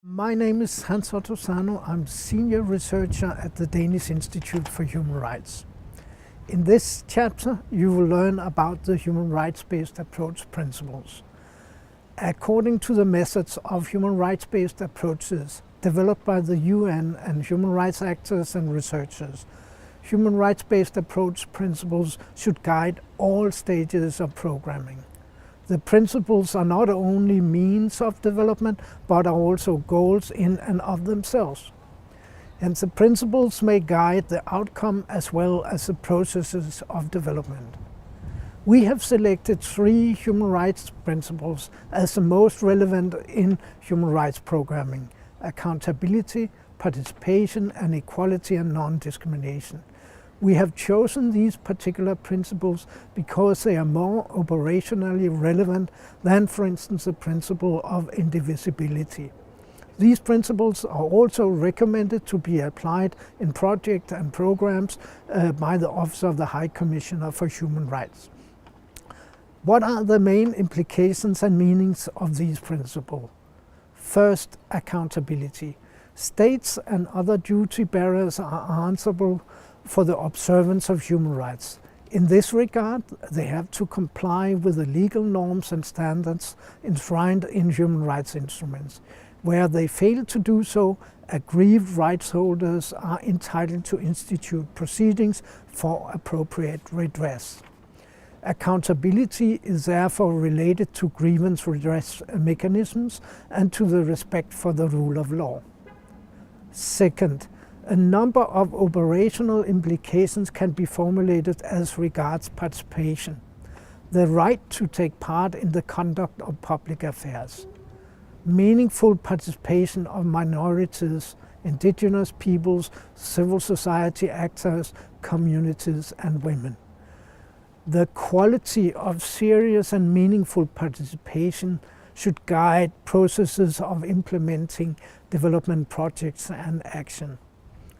My name is Hans Otto Sano. I'm senior researcher at the Danish Institute for Human Rights. In this chapter, you will learn about the human rights-based approach principles. According to the methods of human rights-based approaches developed by the UN and human rights actors and researchers, human rights-based approach principles should guide all stages of programming. The principles are not only means of development, but are also goals in and of themselves. Hence, the principles may guide the outcome as well as the processes of development. We have selected 3 human rights principles as the most relevant in human rights programming: accountability, participation, and equality and non-discrimination. We have chosen these particular principles because they are more operationally relevant than, for instance, the principle of indivisibility. These principles are also recommended to be applied in projects and programs by the Office of the High Commissioner for Human Rights. What are the main implications and meanings of these principles? First, accountability. States and other duty bearers are answerable for the observance of human rights. In this regard, they have to comply with the legal norms and standards enshrined in human rights instruments. Where they fail to do so, aggrieved rights holders are entitled to institute proceedings for appropriate redress. Accountability is therefore related to grievance redress mechanisms and to the respect for the rule of law. Second, a number of operational implications can be formulated as regards participation. The right to take part in the conduct of public affairs. Meaningful participation of minorities, indigenous peoples, civil society actors, communities, and women. The quality of serious and meaningful participation should guide processes of implementing development projects and action.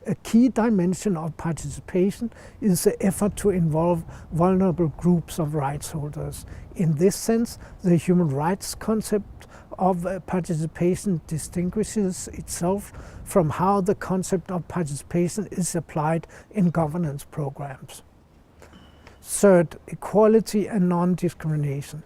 A key dimension of participation is the effort to involve vulnerable groups of rights holders. In this sense, the human rights concept of participation distinguishes itself from how the concept of participation is applied in governance programs. Third, equality and non-discrimination.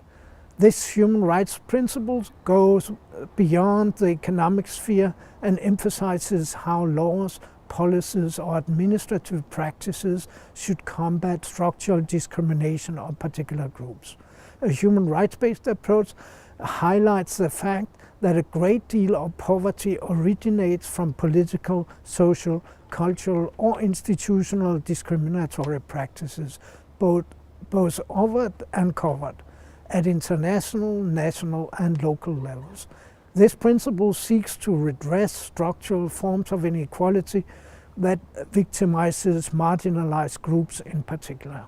This human rights principle goes beyond the economic sphere and emphasizes how laws, policies, or administrative practices should combat structural discrimination of particular groups. A human rights-based approach highlights the fact that a great deal of poverty originates from political, social, cultural, or institutional discriminatory practices, both overt and covert, at international, national, and local levels. This principle seeks to redress structural forms of inequality that victimizes marginalized groups in particular.